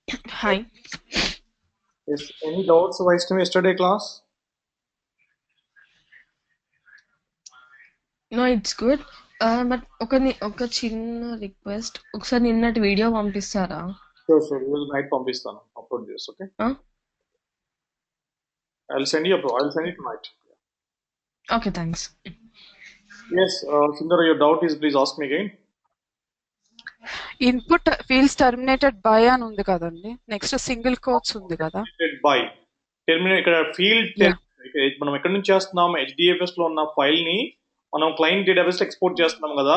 Hi. Is any doubts Vaishnavi yesterday class? No, it's good. But ఒక చిన్న request, ఒకసారి నిన్నటి వీడియో పంపిస్తారా? Sure. You will night పంపిస్తాను. Upload this, okay? I'll send it tonight. Okay, thanks. Yes, Sundar, your doubt is please ask me again. Input fields terminated by అని ఉంది కదండి, next single quotes ఉంది కదా. By terminate ఇక్కడ field yeah మనం ఎక్కడి నుంచి చేస్తున్నాం HDFS లో ఉన్న ఫైల్ ని మనం క్లయింట్ డేటాబేస్ ఎక్స్పోర్ట్ చేస్తున్నాం కదా.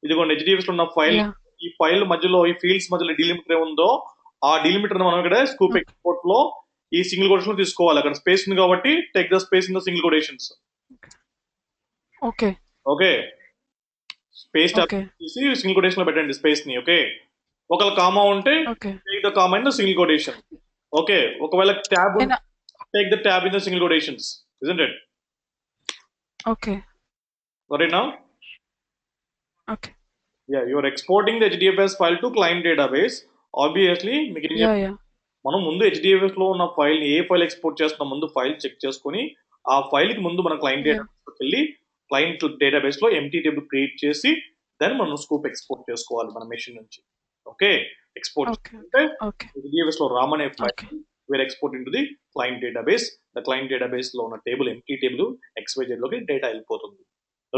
ఇదిగోండి HDFS లో ఉన్న ఫైల్, యా ఈ ఫైల్ మధ్యలో ఈ ఫీల్డ్స్ మధ్యలో డిలిమిటర్ ఉందో ఆ డిలిమిటర్ మనం ఇక్కడ స్కూప్ ఎక్స్పోర్ట్ లో ఈ సింగిల్ కోటేషన్ లో తీసుకోవాలి. అక్కడ స్పేస్ ఉంది కాబట్టి take the space in the single quotations. Okay okay, space tab okay తీసి సింగిల్ కొటేషన్ లో పెట్టండి స్పేస్ ని. ఓకే, ఒకవేళ కామా ఉంటే okay take the comma in the single quotation. Okay, ఒకవేళ ట్యాబ్ నేను take the tab in the single quotations, isn't it? Okay Got it now? Okay Yeah, you are exporting the HDFS file to client database. Obviously మీకు ఏం yeah yeah మనం ముందు HDFS లో ఉన్న file ని ఏ file export చేస్తున్నాం ముందు file check చేసుకొని ఆ ఫైల్ కి ముందు మన క్లయింట్ యా డేటాబేస్ వెళ్ళి క్లయింట్ డేటాబేస్ లో ఎంటీ టేబుల్ క్రియేట్ చేసి దాన్ని మనం స్కూప్ ఎక్స్పోర్ట్ చేసుకోవాలి మన మెషిన్ నుంచి. ఓకే, ఎక్స్పోర్ట్ ఓకే అంటే ఓకే HDFS లో రామ్ అనే file okay where export into the client database. The client database లో ఉన్న టేబుల్ ఎంటీ టేబుల్ XYZ లోకి డేటా వెళ్ళిపోతుంది.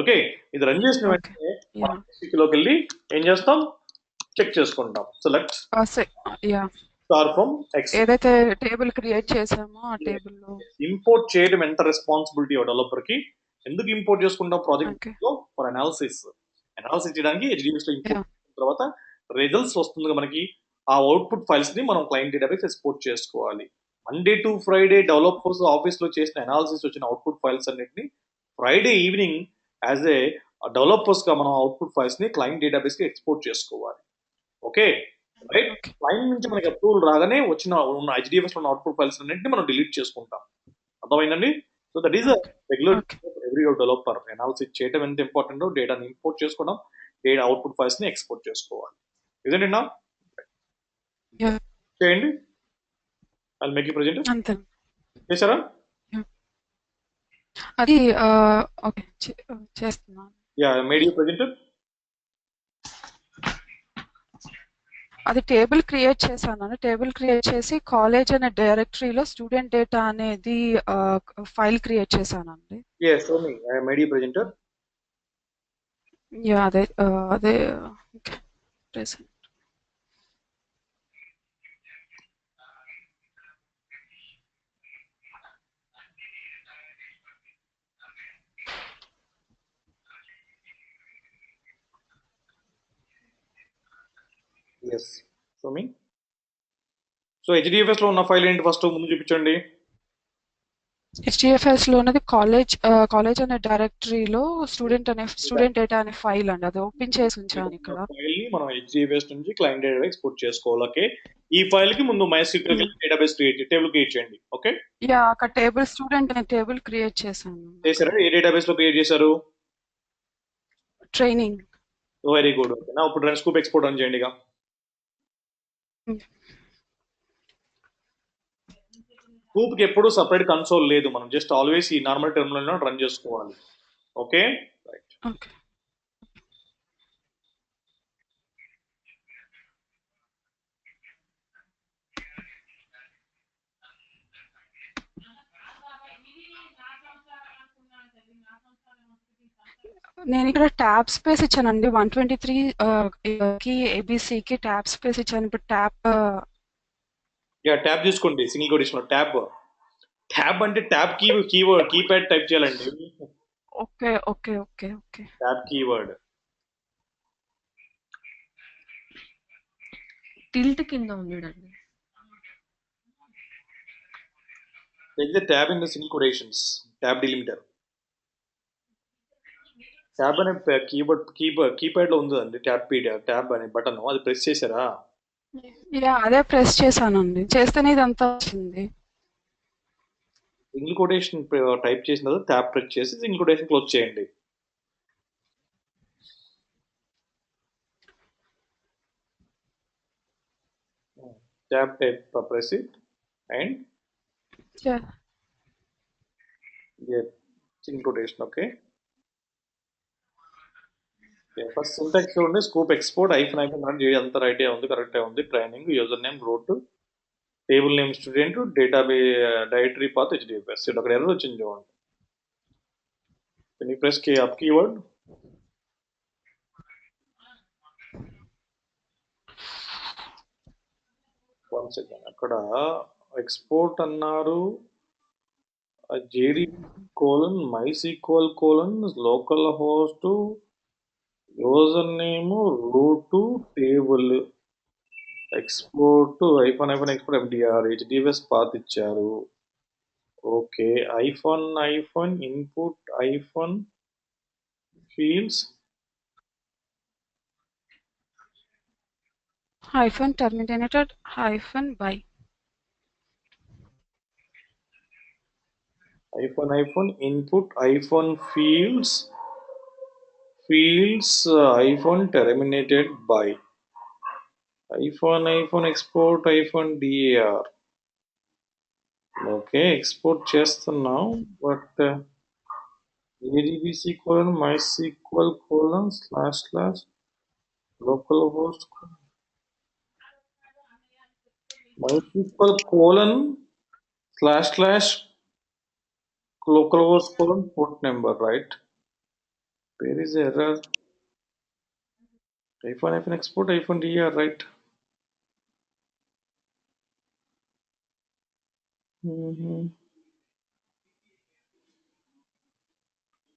ఓకే, ఇది రన్ చేసిన ఓకే వెంటనే యా మనం లోకి వెళ్ళి ఏం చేస్తాం, చెక్ చేసుకుంటాం. Select yeah star from X. ఏదైతే టేబుల్ క్రియేట్ చేసామో ఆ టేబుల్లో. ఇంపోర్ట్ చేయడం ఎంత రెస్పాన్సిబిలిటీ డెవలపర్ కి. ఎందుకు ఇంపోర్ట్ చేసుకుంటాం ప్రాజెక్ట్ ఓకే లో? For analysis. అనాలిసిస్ చేయడానికి HDFS లో యా ఇంపోర్ట్ తర్వాత రిజల్ట్స్ వస్తుంది మనకి. ఆ అవుట్పుట్ ఫైల్స్ ని మనం క్లయింట్ డేటాబేస్ ఎక్స్పోర్ట్ చేసుకోవాలి. Monday to Friday developers office లో చేసిన అనాలిసిస్ వచ్చిన అవుట్పుట్ ఫైల్స్ అన్నిటిని Friday evening as a developers గా మనం అవుట్పుట్ ఫైల్స్ ని క్లయింట్ డేటాబేస్ కి ఎక్స్పోర్ట్ చేసుకోవాలి. Okay right. ఓకే క్లయింట్ నుంచి మనకి ఓకే అప్రూవల్ రాగానే వచ్చిన ఉన్న HDFS లో ఉన్న అవుట్పుట్ ఫైల్స్ అన్నింటినీ మనం డిలీట్ చేసుకుంటాం. అర్థమైందండి? So that is okay regular okay every developer. Analysis చేయడం ఎంత ఇంపార్టెంట్, డేటాని ఇంపోర్ట్ చేసుకోవడం, డేటా అవుట్పుట్ ఫైల్స్ ని ఎక్స్పోర్ట్ చేసుకోవాలి. ఇదండి నా యా చేయండి. అది మేక్ ప్రజెంట్ అంతే. చేశారా? యా అది ఓకే చేస్తున్నాను. Yeah, made you present. అది టేబుల్ క్రియేట్ చేశాను. టేబుల్ క్రియేట్ చేసి కాలేజ్ అనే డైరెక్టరీలో స్టూడెంట్ డేటా అనేది ఫైల్ క్రియేట్ చేశానండి. Yes so me I made you present. Yeah అదే okay present. Yes so me. So HDFS లో ఉన్న ఫైల్ ఏంటి ఫస్ట్ ముందు చూపించండి. హెచ్డిఎఫ్ఎస్ లో ఉన్నది కాలేజ్ అనే డైరెక్టరీలో స్టూడెంట్ డేటా అనే ఫైల్ అండి. అది ఓపెన్ చేసి ఉంచాను ఇక్కడ. ఫైల్ ని మనం HDFS నుంచి క్లయింట్ డేటాబేస్ ఎక్స్పోర్ట్ చేసుకోవాలి. ఓకే, ఈ ఫైల్ కి ముందు MySQL డేటాబేస్ టేబుల్ క్రియేట్ చేయండి. ఓకే, యా అక్కడ టేబుల్ స్టూడెంట్ అనే టేబుల్ క్రియేట్ చేశాను అక్కడ. చేశారా? ఏ డేటాబేస్ లో క్రియేట్ చేశారు? ట్రైనింగ్. Very good. ఓకేనా, ఇప్పుడు రన్ స్కూప్ ఎక్స్పోర్ట్ రన్ చేయండి. ఇక స్కూప్ కి ఎప్పుడు సపరేట్ కన్సోల్ లేదు, మనం జస్ట్ ఆల్వేస్ ఈ నార్మల్ టెర్మినల్ లో రన్ చేసుకోవాలి. Okay right. ఓకే నేను ఇక్కడ ట్యాబ్ స్పేస్ ఇచ్చానండి. 123 కి ఏబిసికి ట్యాబ్ స్పేస్ ఇచ్చాను. ఇప్పుడు యా, ట్యాబ్ తీసుకోండి. సింగిల్ కొటేషన్ లో ట్యాబ్. ట్యాబ్ అంటే ట్యాబ్ కీవర్డ్ కీప్యాడ్ టైప్ చేయాలండి. Okay okay okay okay tab keyword. Tilt కింద ఉంది చూడండి. Take the tab in the single quotations. Tab delimiter. Tab అనే కీప్యాడ్ లో ఉందండి. ట్యాబ్ అనే బటన్ అది ప్రెస్ చేశారా? యా అదే ప్రెస్ చేశానండి. చేస్తేనే ఇదంతా వచ్చింది. సింగిల్ కొటేషన్ టైప్ చేసిన తర్వాత ట్యాబ్ ప్రెస్ చేసి సింగిల్ కొటేషన్ క్లోజ్ చేయండి. Tab type, press it and Yeah. get includation. Okay. First syntax చూడండి. స్కూప్ ఎక్స్పోర్ట్ ఐఫన్ రన్ చేయాలి. అంతా రైటే ఉంది, కరెక్టే ఉంది. Training, user name, root, table name student, database directory path HDFS. అక్కడ ఎర్రర్ వచ్చింది చూడండి. Can you press K up keyword? One second. అక్కడ ఎక్స్పోర్ట్ అన్నారు, JD colon MySQL colon local host user name root table export hyphen export MDR HDFS path ఇచ్చారు. Okay. Hyphen input hyphen fields Hyphen terminated hyphen by. IPhone input hyphen fields hyphen terminated by hyphen export hyphen DAR. Okay, export చేస్తున్నాం. But ADBC colon MySQL colon / local host MySQL colon / local host colon port number, right? There is error. iPhone export iPhone DR, right?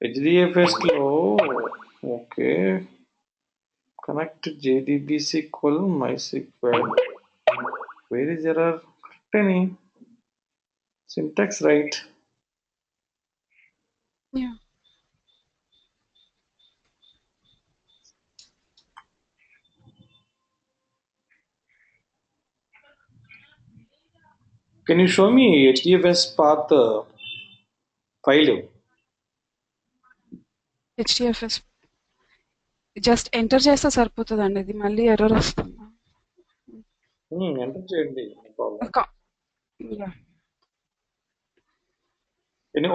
HDFS లో okay, connect JDBC colon MySQL. Where is error? Correct any syntax, right? Yeah. Can you show me HDFS path file? HDFS just enter చేస్తే సరిపోతుందండి. ఇది మళ్ళీ error వస్తుంది. Enter చేయండి. Yeah.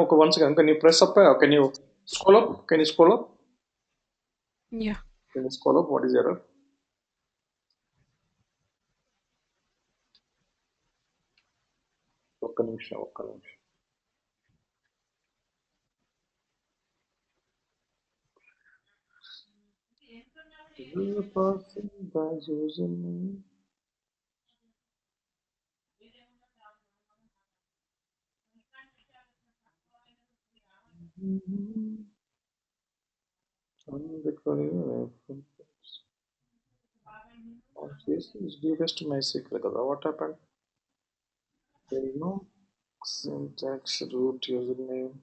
Okay, once again, can you press up? Can you scroll up? Yeah. Can you scroll up? What is error? ఒక్క నిమిషం. to MySQL కదా. What happened? There is no syntax, root, username.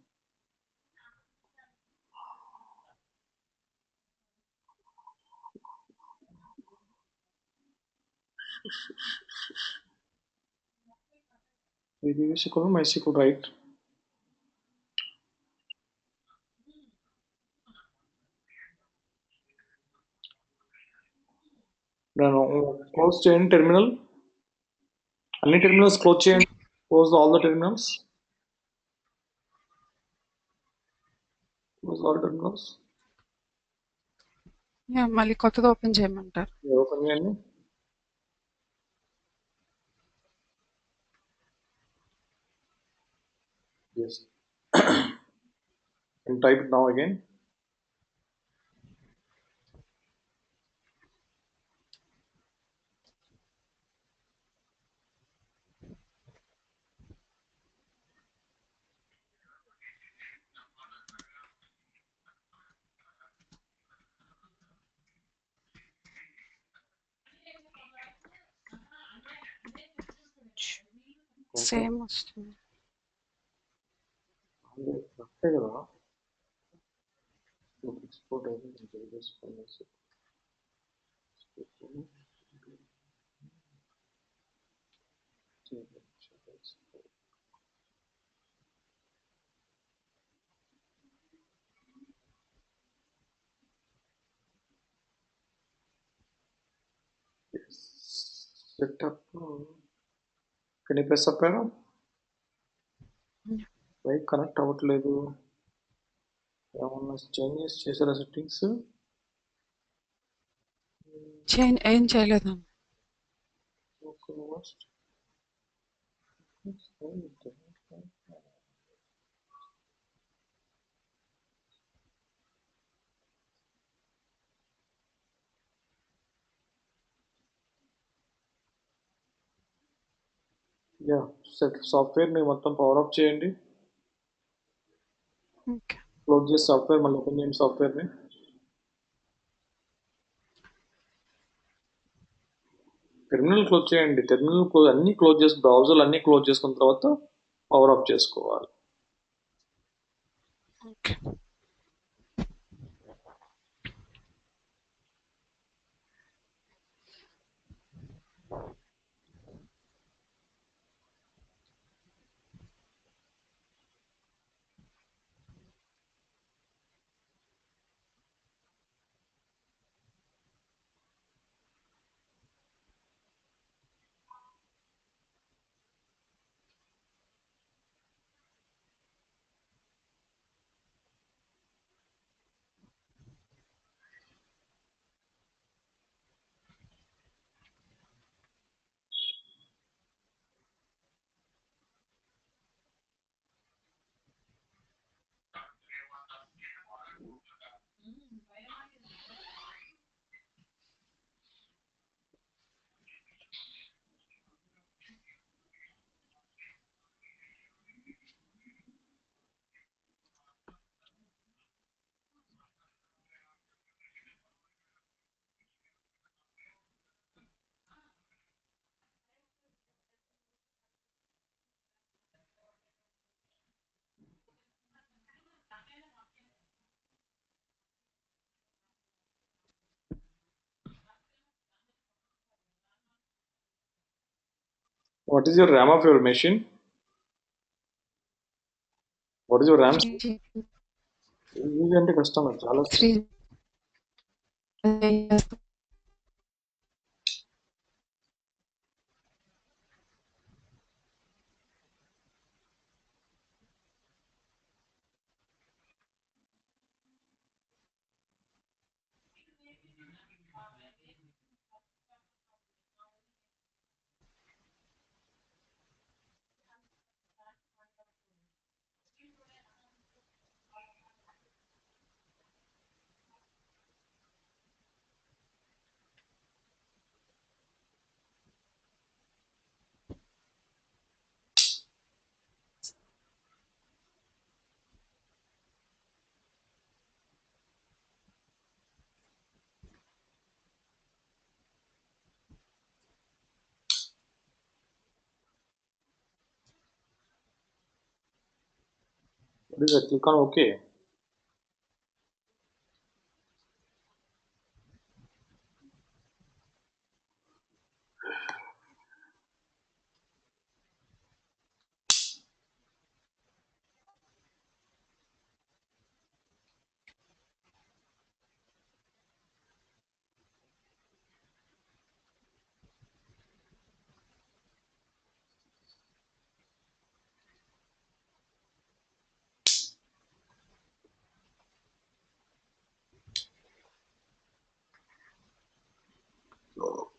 MySQL, right? No. Close chain terminal. Any terminals close chain. Close all the terminals. Close all terminals. Yeah, మళ్ళీ కొత్తది open చేయమంటారు. Open చేయండి. Yes. And type it now again. Same వస్తుంది. కరెక్టే కదా. Export yes. Setup can you press up ఏనా? Mic connect అవ్వట్లేదు. ఏమన్నా చేంజెస్ చేశారా సెట్టింగ్స్? ఏం చేయలేదు. యా సాఫ్ట్వేర్ని మొత్తం పవర్ ఆఫ్ చేయండి. ఓకే. క్లోజ్ చేసి సాఫ్ట్వేర్ మళ్ళీ ఓపెన్ చేయండి. సాఫ్ట్వేర్ని టెర్మినల్ క్లోజ్ చేయండి. టెర్మినల్ క్లోజ్ అన్ని క్లోజ్ చేసి బ్రౌజర్లు అన్ని క్లోజ్ చేసుకున్న తర్వాత పవర్ ఆఫ్ చేసుకోవాలి. Okay. What is your RAM of your machine? What is your RAM? 3 ఇది అంటే కష్టం, చాలా 3 What is that? Click on OK.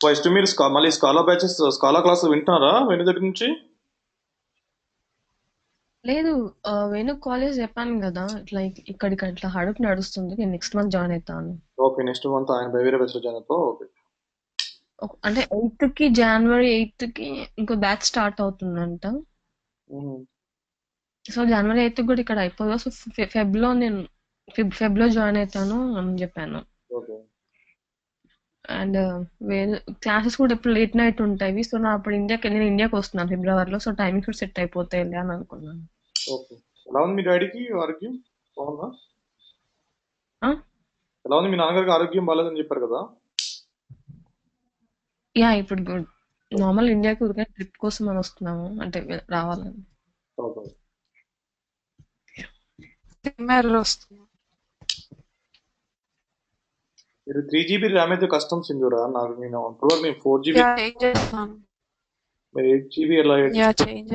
First మీరు మళ్ళీ స్కాలా బ్యాచెస్ స్కాలా క్లాస్ వింటున్నారా వెను దగ్గర నుంచి? లేదు, వేణు కాలేజ్ చెప్పాను కదా, ఇట్లా ఇక్కడికి ఇట్లా హడప్ నడుస్తుంది. నేను నెక్స్ట్ మంత్ జాయిన్ అవుతాను. ఓకే, నెక్స్ట్ మంత్ ఆయన వేరే బ్యాచ్ లో జాయిన్ అవుతావు. ఓకే. అంటే జనవరి 8th కి ఇంకో బ్యాచ్ స్టార్ట్ అవుతుందంట. సో జనవరి 8th కూడా ఇక్కడ అయిపోదు. సో ఫెబ్ లో జాయిన్ అవుతాను అని చెప్పాను. ఓకే. అండ్ క్లాసెస్ కూడా ఎప్పుడు లేట్ నైట్ ఉంటాయి. సో నా అప్పుడు నేను ఇండియాకి వస్తున్నాను ఫిబ్రవరిలో. సో టైమింగ్ కూడా సెట్ అయిపోతాయి అని అనుకున్నాను. ఓకే. ఎలా ఉంది మీ డాడీకి ఆరోగ్యం? బాగుందా? ఆ? ఎలా ఉంది? మీ నాన్నగారికి ఆరోగ్యం బాగాలేదని చెప్పారు కదా. యా, ఇప్పుడు గుడ్. నార్మల్ ఇండియాకి ఊరికే ట్రిప్ కోసం అని వస్తున్నాము, అంటే రావాలని. ఓకే. సిమ్మెర్లు వస్తుంది. మీరు 3 GB ర్యామ్ అయితే కష్టం సింధూరా. నాకు నేను 4 GB, యా చేంజ్ చేస్తాను. మీరు 8 GB ఎలా యా చేంజ్.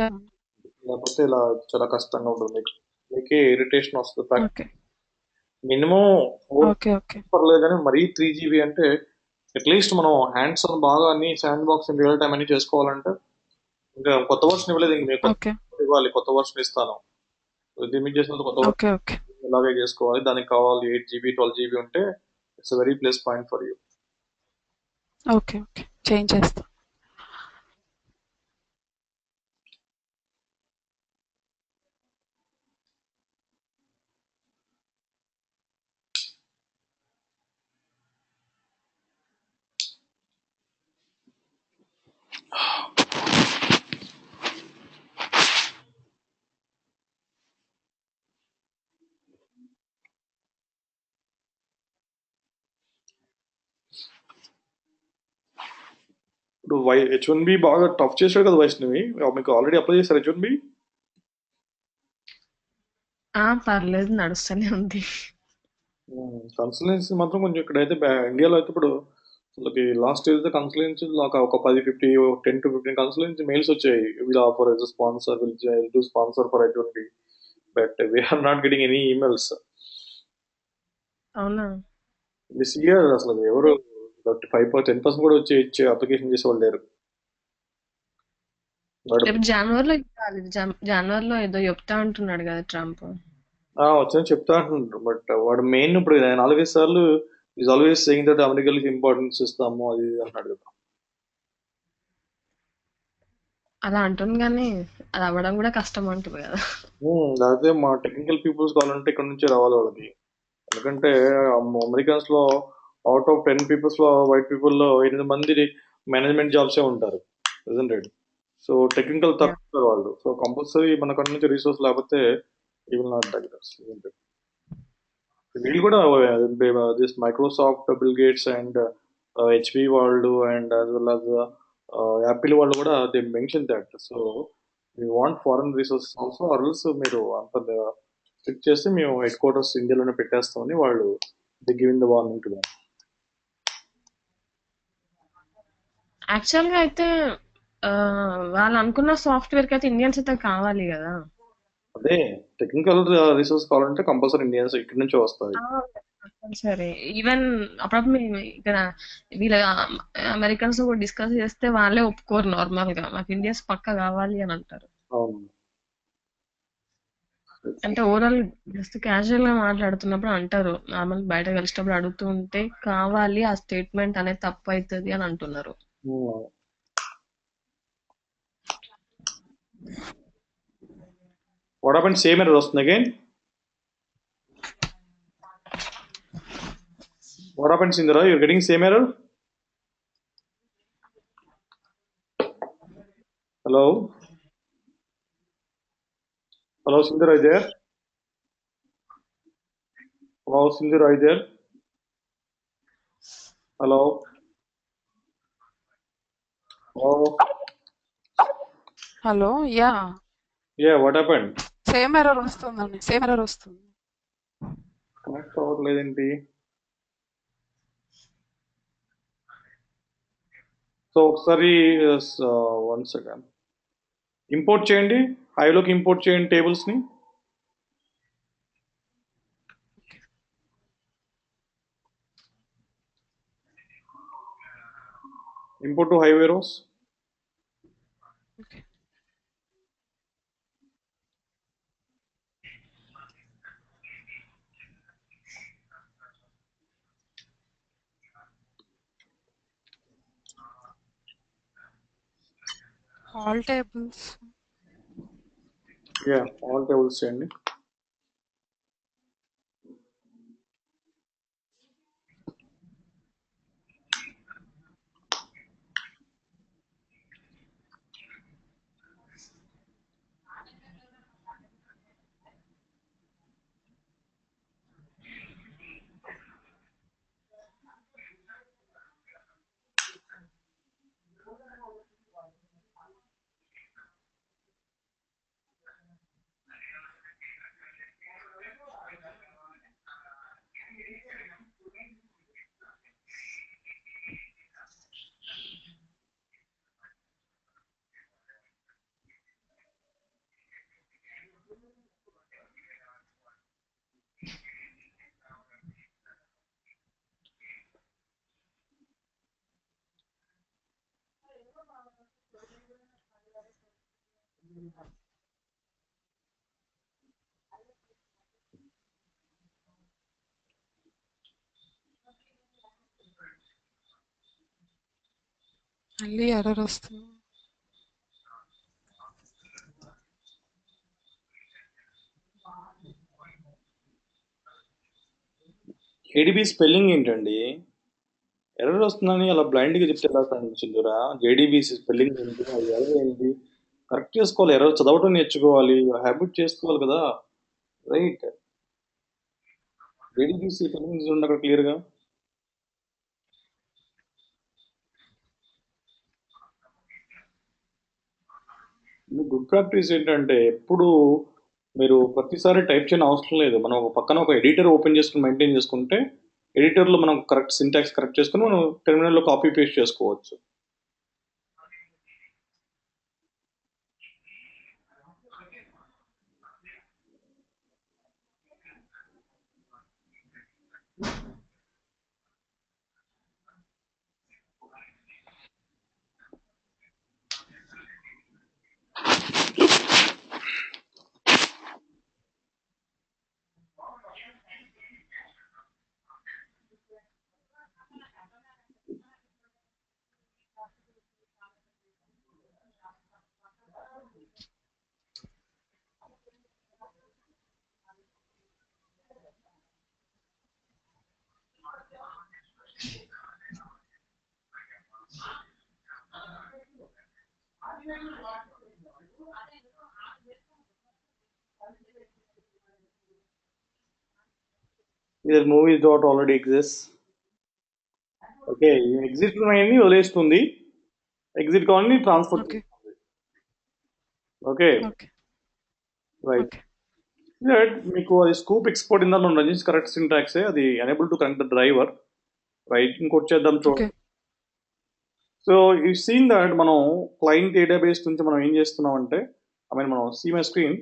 లేకపోతే ఇలా చాలా కష్టంగా ఉంటుంది మీకు. మీకే ఇరిటేషన్ వస్తుంది. ఓకే. Minimum 4 okay. ఓకే. పర్లేదు కానీ మరీ 3 GB అంటే అట్లీస్ట్ మనం హ్యాండ్స్ ఆన్ బాగా అన్ని శాండ్ బాక్స్ రియల్ టైం అన్ని చేసుకోవాలంటే ఇంకా కొత్త వర్షన్ ఇవ్వలేదు. ఇంక మీకు ఓకే. ఇవ్వాలి, కొత్త వర్షన్ ఇస్తాను. లిమిట్ చేసినందుకు కొత్త వర్షన్ ఓకే. ఓకే. ఇలాగే చేసుకోవాలి. దానికి కావాలి 8 GB 12 GB ఉంటే it's very plus point for you. Okay. Okay. Change చేస్తా. ఇప్పుడు H1B బాగా టఫ్ చేశాడు కదా వైష్ణవి. మీకు ఆల్రెడీ అప్లై చేశారు H1B? పర్లేదు నడుస్తూనే ఉంది. కన్సల్టెన్సీ మాత్రం కొంచెం ఇక్కడైతే ఇండియాలో అయితే ఇప్పుడు వాళ్ళకి లాస్ట్ ఇయర్ అయితే కన్సల్టెన్సీ ఒక 10-15 10-15 కన్సల్టెన్సీ మెయిల్స్ వచ్చాయి. Will offer as sponsor, will do sponsor for H1B, but we're not getting any emails అవునా? This year. అసలు ఎవరు 5-10% కూడా వచ్చి ఇచ్చే అప్లికేషన్ చేసే వాళ్ళు లేరు. వాడు రేపు జనవరిలో ఇవ్వాలి. జనవరిలో ఏదో చెప్తా అంటున్నాడు కదా ట్రంప్. వచ్చని చెప్తా అంటున్నారు. బట్ వాడు మెయిన్ ఇప్పుడు 4-5 సార్లు ఈజ్ ఆల్వేస్ సెయింగ్ దట్ అమెరికాకి ఇంపార్టెన్స్ ఇస్తాము అది ఇది అంటున్నాడు కదా. అలా అంటుంది కానీ అది అవ్వడం కూడా కష్టం అంటుంది కదా. అదే మా టెక్నికల్ పీపుల్స్ కావాలంటే ఇక్కడ నుంచే రావాలి వాళ్ళకి. ఎందుకంటే అమెరికన్స్ లో అవుట్ ఆఫ్ 10 పీపుల్స్ లో వైట్ పీపుల్ లో 8 మంది మేనేజ్మెంట్ జాబ్సే ఉంటారు ప్రెసెంట్. So technical Yeah. తక్కువ వాళ్ళు. సో కంపల్సరీ మన కన్నా నుంచి రీసోర్స్ లేకపోతే ఈ విల్ నాట్ దగ్గర. వీళ్ళు కూడా this Microsoft, Bill Gates and HP వాళ్ళు and as well as Apple వాళ్ళు కూడా they mention that. So we want foreign resources also ఆర్ఎల్స్ మీరు అంత స్ట్రిక్ట్ చేస్తే మేము హెడ్ క్వార్టర్స్ ఇండియాలోనే పెట్టేస్తామని వాళ్ళు the giving the warning to them. Actual గా అయితే ఆ, వాళ్ళు అనుకున్న సాఫ్ట్వేర్ కి అయితే ఇండియన్స్ అయితే కావాలి కదా. అదే టెక్నికల్ రిసోర్స్ కావాలంటే కంపల్సరీ ఇండియన్స్ ఇక్కడి నుంచే వస్తాయి. సరే, ఈవెన్ అప్పుడప్పుడు మేము ఇక్కడ వీళ్ళ అమెరికన్స్ కూడా డిస్కస్ చేస్తే వాళ్ళే ఒప్పుకోరు. నార్మల్ గా మాకు ఇండియన్స్ పక్క కావాలి అని అంటారు. అవును. అంటే ఓవరాల్ జస్ట్ క్యాజువల్ గా మాట్లాడుతున్నప్పుడు అంటారు. నార్మల్ బయట కలిసినప్పుడు అడుగుతూ ఉంటే కావాలి ఆ స్టేట్మెంట్ అనేది తప్పు అవుతుంది అని అంటున్నారు. What happened? సేమ్ ఎర్రర్ వస్తుంది again. What happens, Indra? You're getting same error? Hello? Hello, Sindhu, are you there? Hello, Sindhu, are you there? Hello? Hello? Hello. Yeah Yeah, what happened? Same error వస్తుందండి. Same error వస్తుంది. Connect అవ్వట్లేదేంటి? So ఒకసారి 1 second import చేయండి. హైవ్లోకి import చేయండి టేబుల్స్ని. Import to Hive ఏరోస్. Okay. All tables. Yeah, all tables చేయండి. మళ్ళీ ఎర్రర్ వస్తుంది. జేడీబీ స్పెల్లింగ్ ఏంటండి? ఎర్రర్ వస్తుందని అలా బ్లైండ్గా చెప్తే ఎలా కనిపించిందిరా? జేడీబీ స్పెల్లింగ్ ఏంటి, అది ఎర్రర్ ఏంటి, కరెక్ట్ చేసుకోవాలి. ఎర్రర్ చదవటం నేర్చుకోవాలి, హ్యాబిట్ చేసుకోవాలి కదా. రైట్, జేడీబీ స్పెల్లింగ్ చూడండి అక్కడ క్లియర్గా. గుడ్ ప్రాక్టీస్ ఏంటంటే ఎప్పుడు మీరు ప్రతిసారి టైప్ చేయని అవసరం లేదు. మనం ఒక పక్కన ఒక ఎడిటర్ ఓపెన్ చేసుకుని మెయింటైన్ చేసుకుంటే ఎడిటర్లో మనం కరెక్ట్ సింటాక్స్ కరెక్ట్ చేసుకుని మనం టెర్మినల్లో కాపీ పేస్ట్ చేసుకోవచ్చు. Either movies dot already exists. Okay, exit అన్ని వదిలేస్తుంది, ఎగ్జిట్ కావాలని ట్రాన్స్ఫర్ ఓకే చేస్తుంది. Okay okay right. ఓకే మీకు అది స్కూప్ ఎక్స్పోర్ట్ ఇందాక రజిన్స్ కరెక్ట్ సింటాక్సే, అది enable to connect the driver. Right, ఇంకోటి చేద్దాం ఓకే చూడండి. సో ఈ సీన్ దట్ మనం క్లయింట్ డేటాబేస్ నుంచి మనం ఏం చేస్తున్నాం అంటే, మనం సీ మై స్క్రీన్.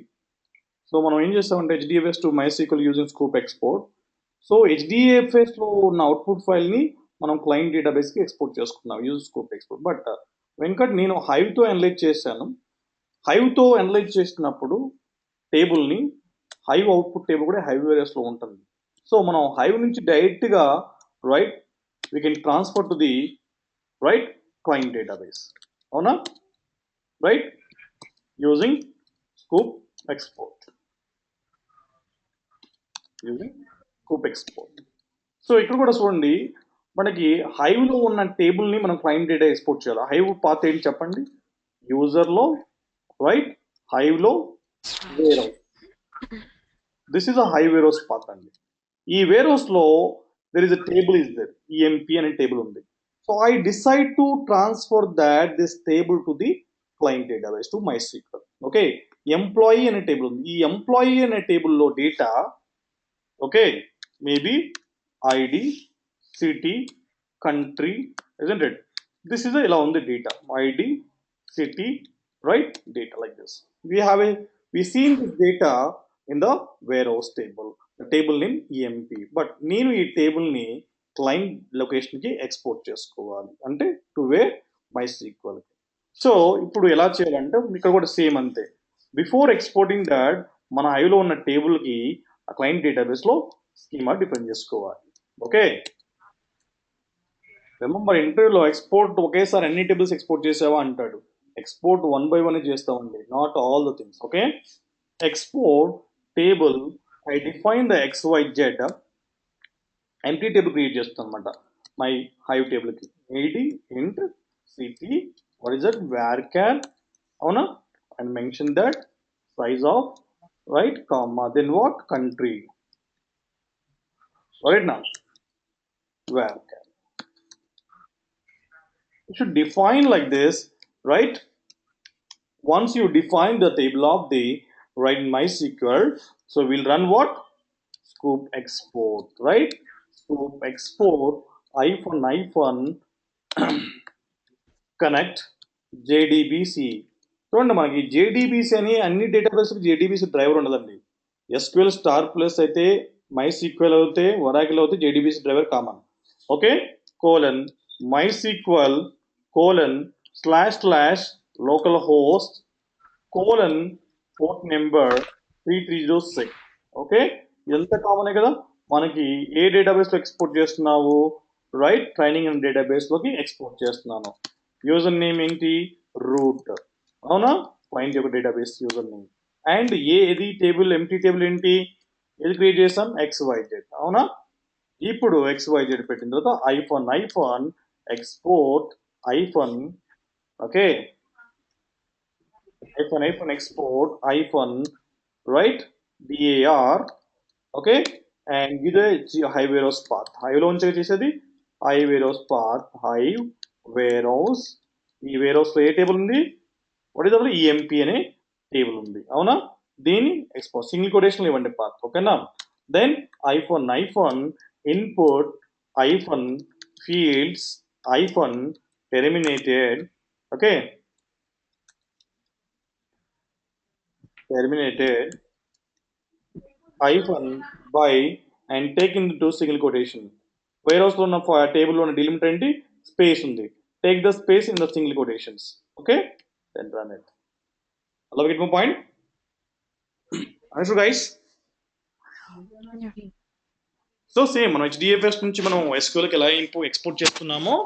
సో మనం ఏం చేస్తామంటే HDFS to MySQL using Sqoop export. So హెచ్డిఎఫ్ఎస్లో ఉన్న అవుట్పుట్ ఫైల్ని మనం క్లయింట్ డేటాబేస్కి ఎక్స్పోర్ట్ చేసుకున్నాం use Sqoop export. But Venkat నేను హైవ్తో అనలైజ్ చేశాను. హైవ్తో అనలైజ్ చేసినప్పుడు టేబుల్ని హైవ్ అవుట్పుట్ టేబుల్ కూడా హైవ్ వేరియస్లో ఉంటుంది. సో మనం హైవ్ నుంచి డైరెక్ట్గా right we can transfer to the right client database. అవునా? Right, using Sqoop export. Using Sqoop export. So ఇక్కడ కూడా చూడండి, మనకి హైవ్లో ఉన్న టేబుల్ని మనం క్లయింట్ డేటా ఎక్స్పోర్ట్ చేయాలి. హైవ్ పాత్ ఏంటి చెప్పండి? యూజర్లో రైట్, హైవ్లో warehouse. This is a Hive warehouse path అండి. ఈ వేర్ హౌస్లో there is a table is there, EMP అనే టేబుల్ ఉంది. So I decide to transfer that this table to the client database to MySQL. Okay, employee అనే table ఉంది. ఈ employee అనే టేబుల్లో data okay maybe ID, city, country, isn't it? This is ఇలా ఉంది data, ID, city, right, data like this. We seen this data in the warehouse table, the table name EMP. But నేను ఈ టేబుల్ని client లొకేషన్కి export చేసుకోవాలి అంటే to wear MySQL. So ఇప్పుడు ఎలా చేయాలంటే ఇక్కడ కూడా సేమ్ అంతే. బిఫోర్ ఎక్స్పోర్టింగ్ దాట్ మన హైవ్లో ఉన్న టేబుల్కి ఆ క్లయింట్ డేటాబేస్లో స్కీమా డిఫైన్ చేసుకోవాలి. ఓకే, రిమెంబర్ ఇంటర్వ్యూలో ఎక్స్పోర్ట్ ఒకేసారి అన్ని టేబుల్స్ ఎక్స్పోర్ట్ చేసావా అంటాడు. ఎక్స్పోర్ట్ 1 by 1 చేస్తామండి, not all the things. Okay, export table I define the XYZ empty table create చేస్తాను అనమాట మై హైవ్ టేబుల్కి. ID, int, city, what is that, varchar. అవునా? And mention that size of right comma, then what, country. Right నా varchar. You should define like this, right? Once you define the table of the right MySQL, so we'll run what? Scoop export, right? Scoop export hyphen connect JDBC. చూడండి మనకి JDBC అని అన్ని డేటాబేస్కి JDBC driver ఉండదండి. SQL star plus అయితే, my sequel అయితే, Oracle అయితే JDBC driver common. Okay, colon my sequel colon // local host colon port number 3306. Okay, ఇదంతా కామనే కదా. మనకి ఏ డేటాబేస్లో ఎక్స్పోర్ట్ చేస్తున్నావు? రైట్, ట్రైనింగ్ అండ్ డేటాబేస్లోకి ఎక్స్పోర్ట్ చేస్తున్నాను. యూజర్ నేమ్ ఏంటి? రూట్. అవునా, క్లయింట్ యొక్క డేటాబేస్ యూజర్ నేమ్. అండ్ ఏది టేబుల్, ఎంటీ టేబుల్ ఏంటి? ఏది క్రియేట్ చేస్తాం? XYZ. అవునా, ఇప్పుడు XYZ పెట్టిన తర్వాత hyphen export hyphen. Okay, hyphen export hyphen right DAR. Okay, and ఇదే హైవ్ వేరోస్ పాత్. హైవ్లో ఉంచగా చేసేది Hive warehouse path. Hive warehouse, ఈ వేరోస్లో ఏ టేబుల్ ఉంది? వాట్ ఇస్ EMP అనే టేబుల్ ఉంది. అవునా, దీన్ని ఎక్స్పోర్ట్ సింగిల్ కొటేషన్ ఇవ్వండి పాత్. ఓకేనా, then hyphen input hyphen fields hyphen terminated. Okay, terminated hyphen by and take into single quotation. Warehouse లో ఉన్న టేబుల్ లో ఉన్న డిలిమిటర్ ఏంటి? స్పేస్ ఉంది. Take the space in the single quotations. Okay, then run it. అలా get my point. Understood guys? So same మనం HDFS నుంచి మనం SQLకి ఎలా ఎక్స్పోర్ట్ చేస్తున్నామో,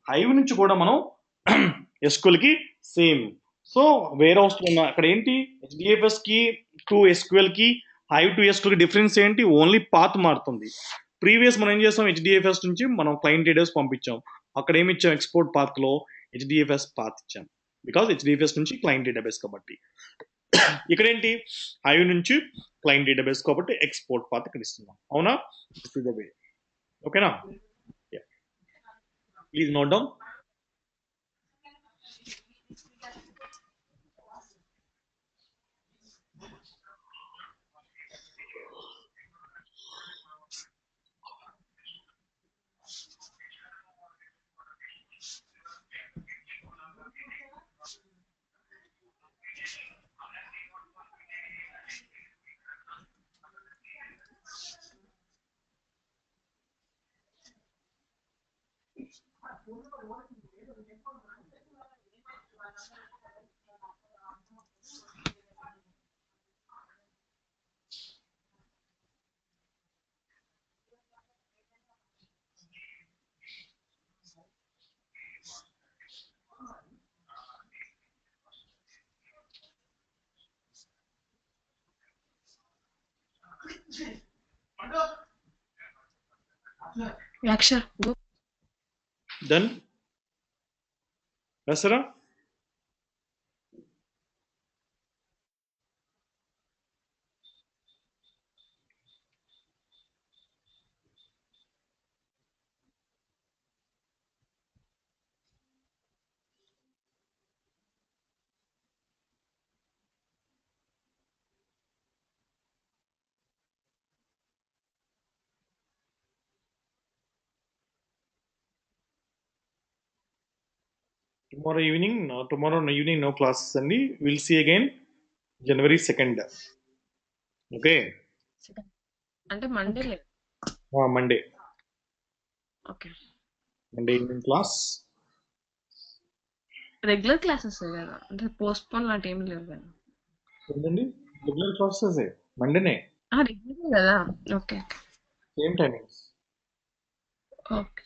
హైవ్ నుంచి కూడా మనం SQLకి సేమ్. సో వేర్ హౌస్ ఉన్న అక్కడ ఏంటి? HDFSకి టు SQLకి, హైవ్ టు SQLకి డిఫరెన్స్ ఏంటి? ఓన్లీ పాత్ మారుతుంది. ప్రీవియస్ మనం ఏం చేస్తాం? HDFS నుంచి మనం క్లయింట్ డేటాస్ పంపించాం. అక్కడ ఏమి ఇచ్చాం? ఎక్స్పోర్ట్ పాత్లో HDFS పాత్ ఇచ్చాం, బికాస్ HDFS నుంచి క్లయింట్ డేటాబేస్ కాబట్టి. ఇక్కడ ఏంటి? హైవ్ నుంచి క్లయింట్ డేటాబేస్ కాబట్టి ఎక్స్పోర్ట్ పాత్ ఇక్కడ ఇస్తున్నాం. అవునా, ఓకేనా? Please note down. Yaksha, go. Done? Rasara? Tomorrow evening no classes అండి. We'll see again January 2nd. Okay, అంటే మండే లేదు. Monday okay, evening class. Regular classes కదా, అంటే పోస్ట్ పోన్ లాంటి ఏం లేవు కదా. ఏంటండి? రెగ్యులర్ క్లాసెస్ మండేనే, రెగ్యులర్ కదా. Okay, same timings. Okay,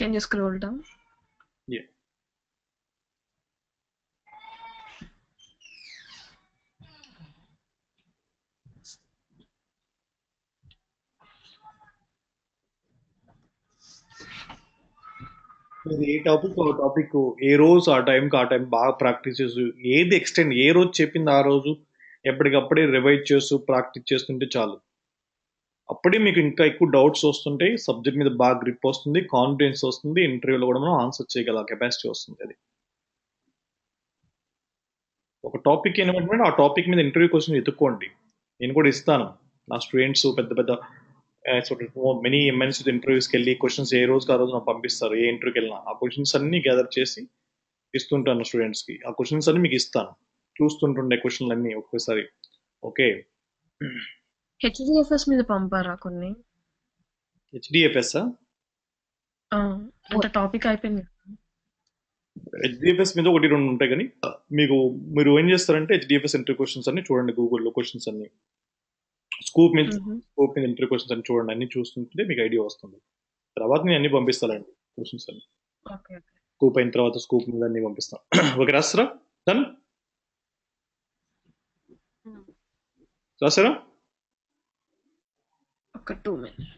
can you scroll down? Yeah. ఇది ఏ టాపిక్ ఏ రోజు ఆ టైం బాగా ప్రాక్టీస్ చేస్తూ, ఏది ఎక్స్టెండ్ ఏ రోజు చెప్పింది ఆ రోజు ఎప్పటికప్పుడే రివైజ్ చేస్తూ ప్రాక్టీస్ చేస్తుంటే చాలు. అప్పుడే మీకు ఇంకా ఎక్కువ డౌట్స్ వస్తుంటాయి, సబ్జెక్ట్ మీద బాగా గ్రిప్ వస్తుంది, కాన్ఫిడెన్స్ వస్తుంది, ఇంటర్వ్యూలో కూడా మనం ఆన్సర్ చేయగల కెపాసిటీ వస్తుంది. అది ఒక టాపిక్ ఏమంటే ఆ టాపిక్ మీద ఇంటర్వ్యూ క్వశ్చన్ ఎత్తుక్కోండి. నేను కూడా ఇస్తాను. నా స్టూడెంట్స్ పెద్ద మెనీ MNC ఇంటర్వ్యూస్కి వెళ్ళి క్వశ్చన్స్ ఏ రోజుకి ఆ రోజు నాకు పంపిస్తారు. ఏ ఇంటర్వ్యూకి వెళ్ళినా ఆ క్వశ్చన్స్ అన్ని గ్యాదర్ చేసి ఇస్తుంటాను స్టూడెంట్స్కి. ఆ క్వశ్చన్స్ అన్ని మీకు ఇస్తాను. చూస్తుంటుండే క్వశ్చన్లు అన్ని ఒకేసారి. ఓకే. హెచ్డిఎఫ్ఎస్ మీద పంపారా కొన్ని? హెచ్డిఎఫ్ఎస్ అంటే టాపిక్ అయిపోయింది. హెచ్డిఎఫ్ఎస్ మీద 1, 2 ఉంటాయి కానీ మీరు ఏం చేస్తారంటే హెచ్డిఎఫ్ఎస్ ఇంటర్వ్యూ క్వశ్చన్స్ అన్ని చూడండి గూగుల్లో క్వశ్చన్స్ అన్ని. స్కూప్ మీద ఇంటర్వ్యూ క్వశ్చన్స్ అన్ని చూడండి. అన్ని చూస్తుంటే మీకు ఐడియా వస్తుంది. తర్వాత నేను అన్ని పంపిస్తానండి క్వశ్చన్స్ అన్ని. ఓకే. స్కూప్ అయిన తర్వాత స్కూప్ మీద అన్ని పంపిస్తాను. ఓకే రాస్తారా? డన్ రాసారా? ఒక 2 minutes.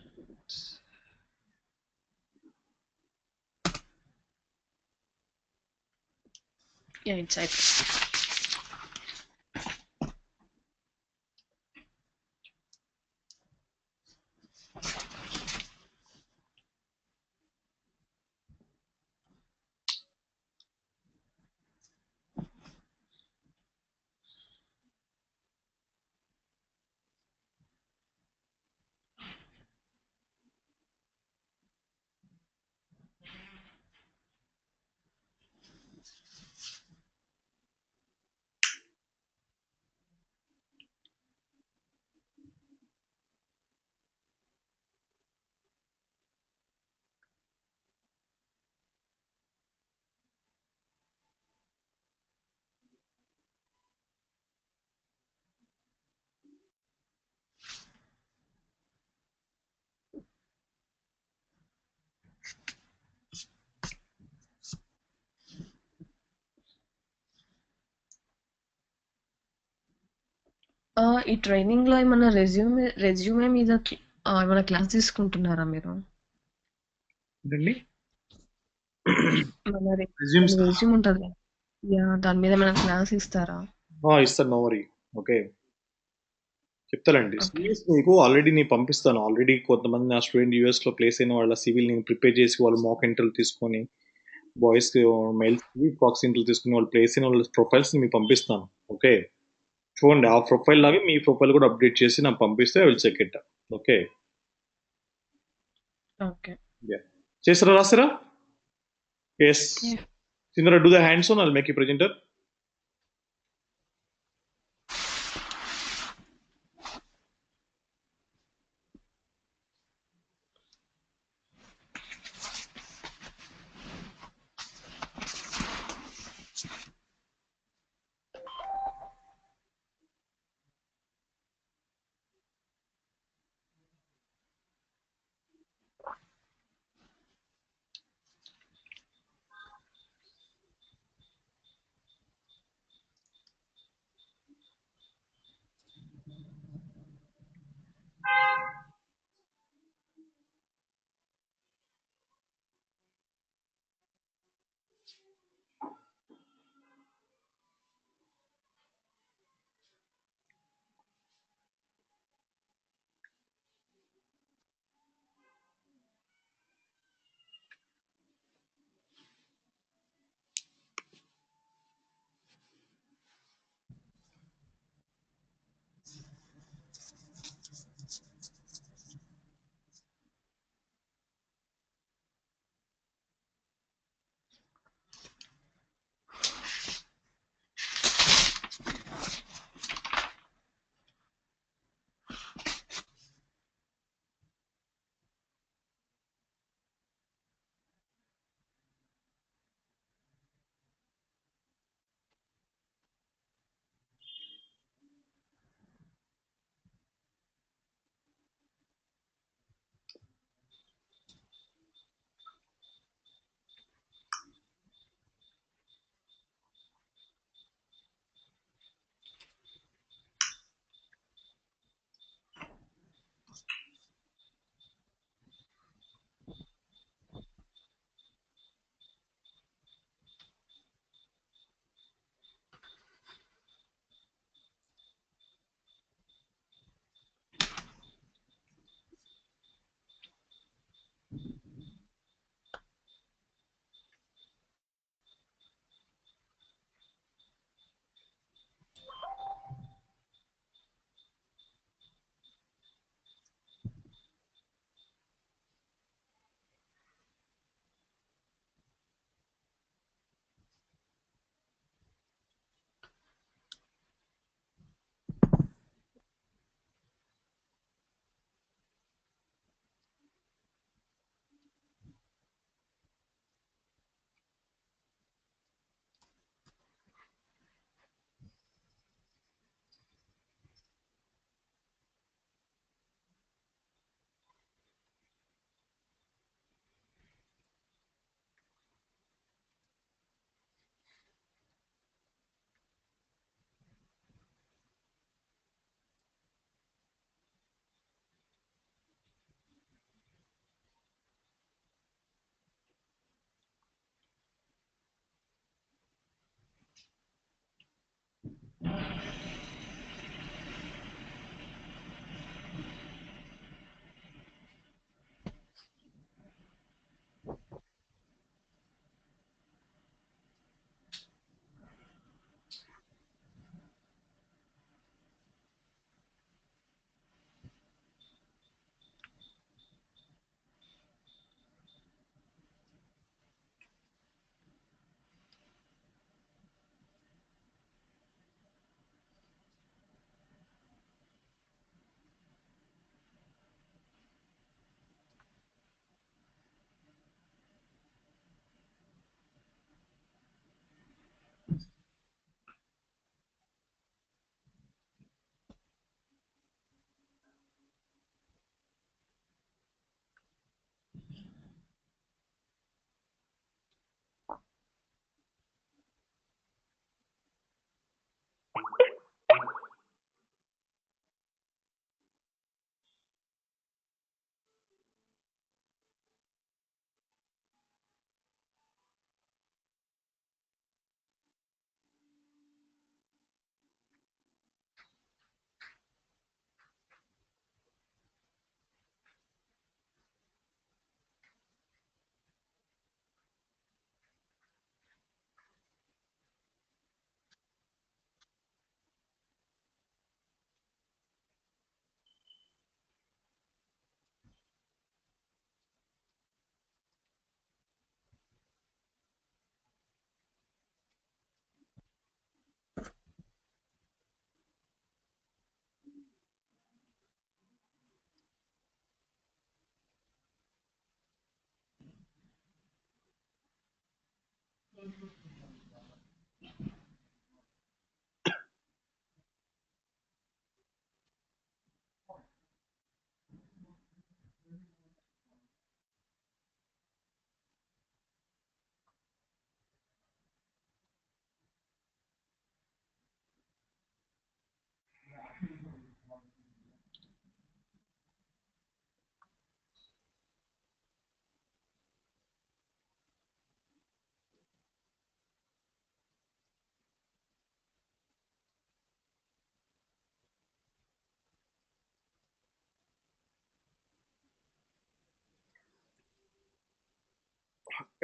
Yeah, it's అయిపోయింది. ఈ ట్రైనింగ్ లో ఏమన్నా రెజ్యూమే మీద ఏమైనా క్లాస్ తీసుకుంటున్నారా మీరు? ఏంటండి? మన రెజ్యూమ్స్ రెజ్యూమ్ ఉంటుంది కదా, దాని మీద ఏమైనా క్లాస్ ఇస్తారా? ఇస్తాను, నో వరీ. ఓకే చెప్తానండి. ఓకే. సివిల్స్ మీకు ఆల్రెడీ నేను పంపిస్తాను. ఆల్రెడీ కొంతమంది నా స్టూడెంట్ యూఎస్లో ప్లేస్ అయిన వాళ్ళ సివిల్ నేను ప్రిపేర్ చేసి వాళ్ళు మాక్ ఇంటర్వ్యూ తీసుకొని బాయ్స్ మెయిల్స్కి ప్రాక్సీ ఇంటర్వ్యూ తీసుకుని వాళ్ళు ప్లేస్ అయిన వాళ్ళ ప్రొఫైల్స్ మీకు పంపిస్తాను. ఓకే చూడండి, ఆ ప్రొఫైల్ లాగే మీ ప్రొఫైల్ కూడా అప్డేట్ చేసి నాకు పంపిస్తే I will check it. Okay okay. చేస్తారా? రాస్తారా? Yes. Yeah. Sindra, do the hands on, I'll make you presenter.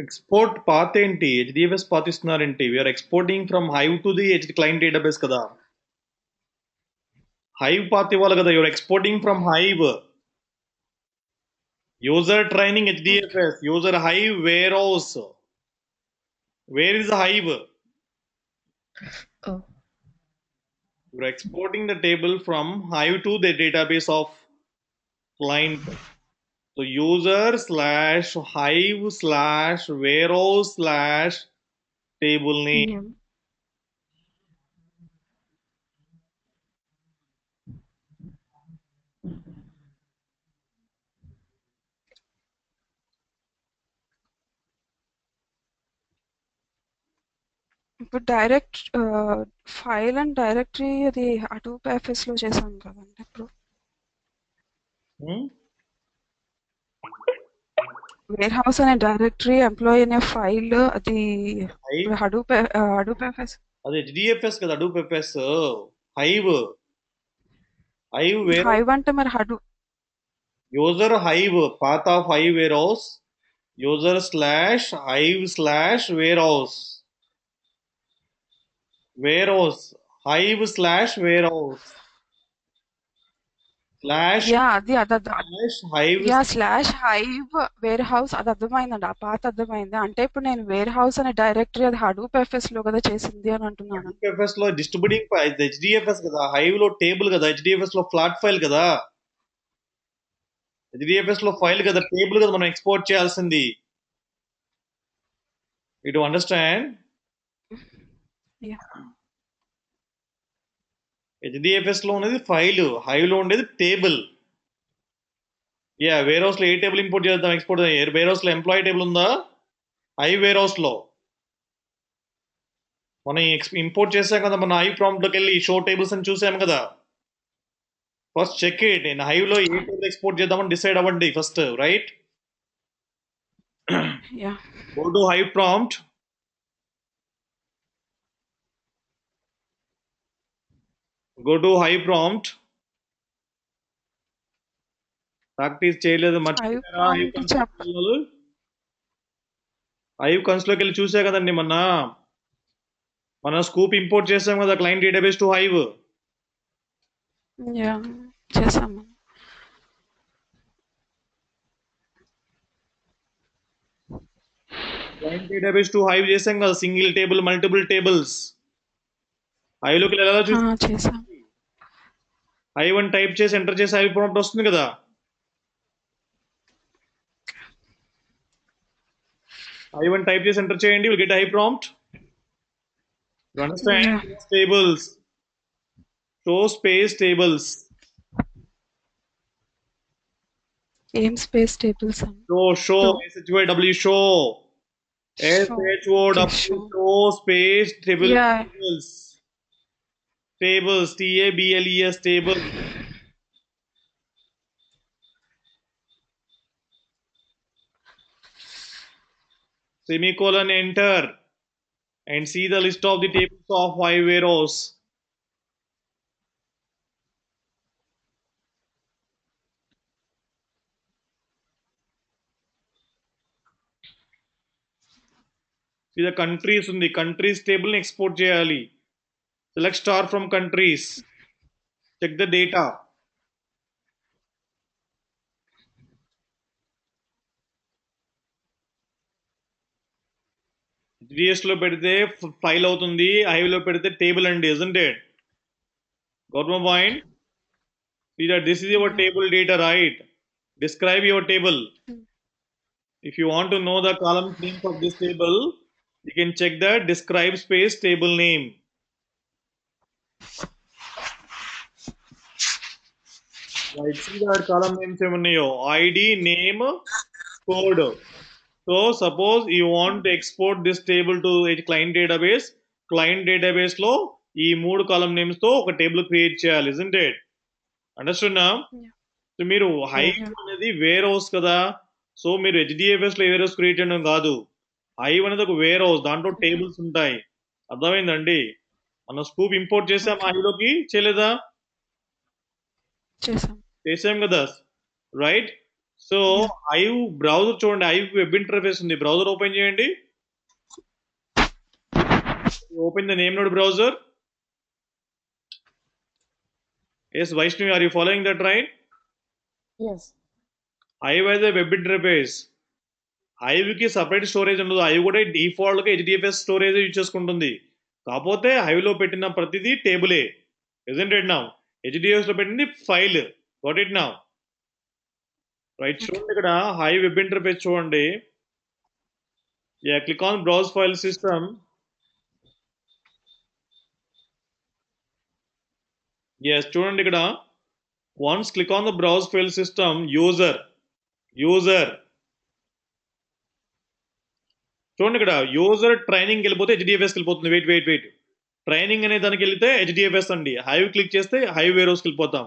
Export path ఏంటి? హెచ్డిఎఫ్ఎస్ పాత్ ఇస్తున్నారేంటి? We're exporting from Hive to the client database కదా. Hive path ఇవ్వాలి కదా. You're exporting from Hive. User training HDFS, user Hive warehouse. Where is Hive? Oh. You're exporting the table from Hive to the database of client. So user slash Hive slash warehouse slash table name. Yeah. ఇప్పుడు direct file and directory అది Hadoop FS లో చేసాం కదండి ఇప్పుడు. Hmm? Warehouse అనే directory, employee అనే file, అది Hive, Hadoop FS. అది HDFS కదా, Hadoop FS. Hive, Hive warehouse, Hive అంటే మరి user Hive, path of Hive warehouse, user slash Hive slash warehouse, warehouse, Hive slash warehouse, slash yeah అది slash Hive. Yeah slash Hive warehouse, అది అర్థమైందండి, ఆ పాత అర్థమైంది. అంటే ఇప్పుడు నేను వేర్ హౌస్ అనే డైరెక్టరీ అది హడూప్ ఎఫ్ఎస్ లో కదా చేసింది అని అంటున్నాను. HDFS లో డిస్ట్రిబ్యూటింగ్ HDFS కదా, హైవ్ లో టేబుల్ కదా, HDFS లో ఫ్లాట్ ఫైల్ కదా, HDFS లో ఫైల్ కదా, టేబుల్ కదా మనం ఎక్స్పోర్ట్ చేయాల్సింది. You do understand? Yeah HDFS లో ఉన్నది ఫైల్, హైవ్ లో ఉండేది టేబుల్. యా, వేర్ హౌస్ లో ఏ టేబుల్ ఇంపోర్ట్ చేద్దాం, ఎక్స్పోర్ట్? వేర్ హౌస్ లో ఎంప్లాయీ టేబుల్ ఉందా? హైవ్ వేర్ హౌస్ లో మనం ఇంపోర్ట్ చేసాం కదా, మన హైవ్ ప్రాంప్ట్ లోకి వెళ్ళి షో టేబుల్స్ అని చూసాం కదా. ఫస్ట్ చెక్ ఇట్, నేను హైవ్ లో ఏ టేబుల్ ఎక్స్పోర్ట్ చేద్దామని డిసైడ్ అవ్వండి first, right? Yeah Go to Hive prompt. Go to Hive prompt. Practice చేయలేదు, హైవ్ మర్చిపోయారా? హైవ్ ప్రాంప్ట్ హైవ్ కన్స్ లోకి వెళ్ళి చూసా కదండి మొన్న. మనం స్కూప్ ఇంపోర్ట్ చేసాం కదా, client database to Hive. Yeah చేసాము. క్లయింట్ డేటాబేస్ టు హైవ్ చేసాం కదా, single table multiple tables. Hive లోకి వెళ్ళి ఎలా చూసి చేసాం. హైవ్ అని టైప్ చేసి ఎంటర్ చేసి హైవ్ ప్రాంప్ట్ వస్తుంది కదా. హైవ్ అని టైప్ చేసి ఎంటర్ చేయండి, will get Hive prompt. You understand? Tables, show space tables. ఏం స్పేస్ టేబుల్స్ అని? Show SHOW, show SHOW, show space tables. Tables, TABLES, table. Semicolon, enter and see the list of the tables of Hive warehouse. See the countries ఉంది, countries table ని export చేయాలి. Select star from countries. Check the data. GDS లో పెడితే file అవుతుంది, Hive లో పెడితే table అండి, isn't it? Got my point? See that this is your table data, right? Describe your table. If you want to know the column names of this table, You can check the describe space table name. Right, see that column names ఏమున్నాయో ID, name, code. So suppose you want to export this table to a client database లో ఈ మూడు column names తో ఒక table create చేయాలి, isn't it? Understood నా? Yeah. So మీరు hive Yeah. అనేది వేర్ హౌస్ కదా, సో మీరు హెచ్డిఎఫ్ఎస్ లో వేర్ హౌస్ క్రియేట్ చేయడం కాదు. హైవ్ అనేది ఒక వేర్ హౌస్, దాంట్లో టేబుల్స్ ఉంటాయి. అర్థమైందండి? మనం స్కూప్ ఇంపోర్ట్ చేసాం Okay. హైవ్లోకి, చేయలేదా? చేసాం. చేసాం కదా, right? So Yeah. Hive browser చూడండి, హైవ్ వెబ్ ఇంటర్ఫేస్ ఉంది, బ్రౌజర్ ఓపెన్ చేయండి. Open the name node browser. Yes Vaishnavi, are you following that right? Yes. Hive as a web interface. Hive కి సపరేట్ స్టోరేజ్ ఉండదు, హైవ్ కూడా default గా HDFS storage use చేసుకుంటుంది. కాకపోతే Hive లో పెట్టిన ప్రతిదీ టేబులే, ఇజంట్ ఇట్ నౌ? హెచ్డిఎఫ్ఎస్ లో పెట్టింది file. Got it now? Right, చూడండి ఇక్కడ హైవ్ వెబ్ ఇంటర్ఫేస్ చూడండి. Yeah, click on browse file system. Yes, చూడండి ఇక్కడ once click on the browse file system user. చూడండి ఇక్కడ యూజర్ ట్రైనింగ్ వెళ్ళిపోతే హెచ్డిఎఫ్ఎస్ వెళ్ళిపోతుంది. వెయిట్, ట్రైనింగ్ అనే దానికి వెళ్తే హెచ్డిఎఫ్ఎస్ అండి. హైవ్ క్లిక్ చేస్తే హైవ్ వేర్ హౌస్కి వెళ్ళిపోతాం.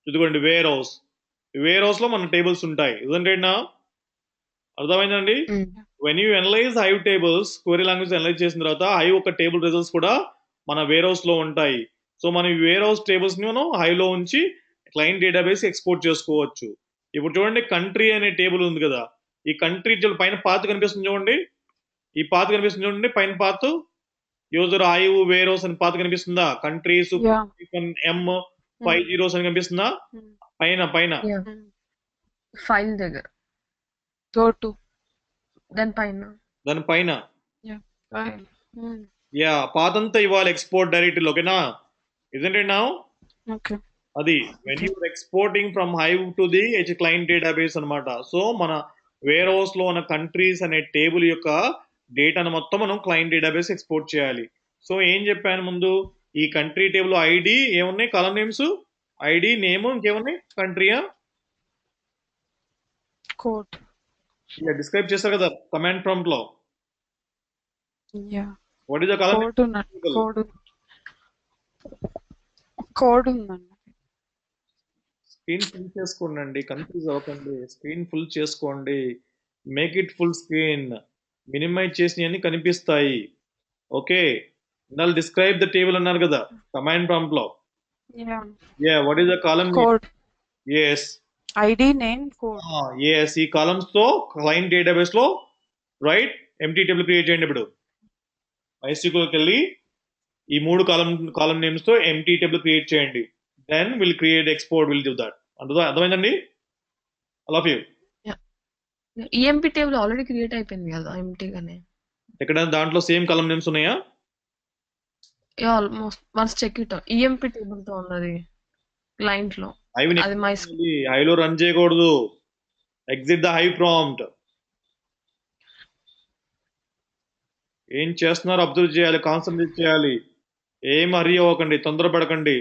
చూసుకోండి, వేర్ హౌస్ లో మన టేబుల్స్ ఉంటాయి, ఇదంటే అర్థమైందండి? When you analyse Hive tables, query language analyse చేసిన తర్వాత హైవ్ ఒక టేబుల్ రిజల్ట్స్ కూడా మన వేర్ హౌస్ లో ఉంటాయి. సో మన వేర్ హౌస్ టేబుల్స్ ని మనం హైవ్ లో ఉంచి క్లయింట్ డేటాబేస్ ఎక్స్పోర్ట్ చేసుకోవచ్చు. ఇప్పుడు చూడండి, కంట్రీ అనే టేబుల్ ఉంది కదా, ఈ కంట్రీ పైన పాత్ కనిపిస్తుంది చూడండి, ఈ పాత్ కనిపిస్తుంది చూడండి, పైన path user Hive warehouse అని పాత్ కనిపిస్తుందా? Countries Yeah. M50 అని కనిపిస్తుందా? పైన Yeah. ఫైల్ దగ్గర, Go to. దాని పైన. Yeah. File. యా, పాత్ అంతా ఇవ్వాలి ఎక్స్పోర్ట్ డైరెక్టరీలో, ఓకేనా? Isn't it now? Okay. అది when you exporting from Hive to the client database అన్నమాట. సో మన వేర్ హౌస్ లో ఉన్న కంట్రీస్ అనే టేబుల్ యొక్క డేటాను మొత్తం మనం క్లయింట్ డేటాబేస్ ఎక్స్పోర్ట్ చేయాలి. సో ఏం చెప్పాను ముందు, ఈ కంట్రీ టేబుల్ ఐడి ఏమున్నాయి, కాలమ్ నేమ్స్, ఐడి, నేమ్, ఇంకేమున్నాయి, కంట్రీయా? Code. డిస్క్రైబ్ చేస్తారు కదా కమాండ్ ప్రాంప్ట్ లో. Yeah. What is the column? Code ఉందండి. స్క్రీన్ ఫుల్ చేసుకోండి, కన్ఫ్యూజ్ అవ్వకండి. స్క్రీన్ ఫుల్ చేసుకోండి, make it full screen. Minimize చేసినవన్నీ కనిపిస్తాయి, ఓకే? ఇందాక డిస్క్రైబ్ ద టేబుల్ అన్నారు కదా కమాండ్ ప్రాంప్ట్ లో. Yeah. What is the column? Code. Yes, ID, name, code. Yes, ఈ కాలమ్స్ తో క్లయింట్ డేటాబేస్ లో రైట్ ఎంటీ టేబుల్ క్రియేట్ చేయండి. ఇప్పుడు MySQLకి వెళ్ళి ఈ మూడు కాలమ్ నేమ్స్ తో ఎంటీ టేబుల్ క్రియేట్ చేయండి. Then will create export, will do that. అర్థమైందండి? I love you. EMP table already create అయిపోయింది కదా ఎంటీ గానే. ఎక్కడ దాంట్లో సేమ్ కాలమ్ నేమ్స్ ఉన్నాయా? Almost once check it. EMP table తో ఉన్నది క్లయింట్ లో, అది హైవ్ లో రన్ చేయకూడదు. Exit the Hive prompt. ఏం చేస్తున్నారు అబ్జర్వ్ చేయాలి, కాన్సన్ట్రేట్ చేయాలి. ఏం హరి అవ్వకండి, తొందరపడకండి.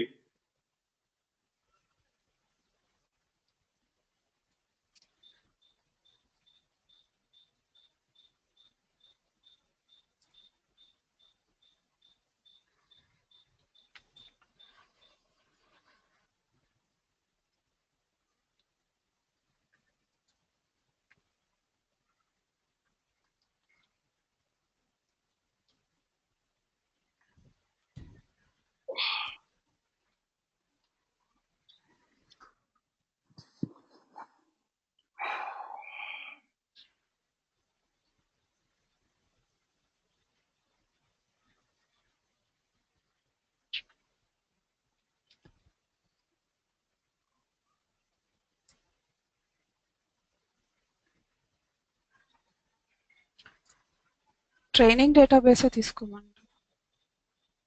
ట్రైనింగ్ డేటాబేస్ తీసుకోమండి.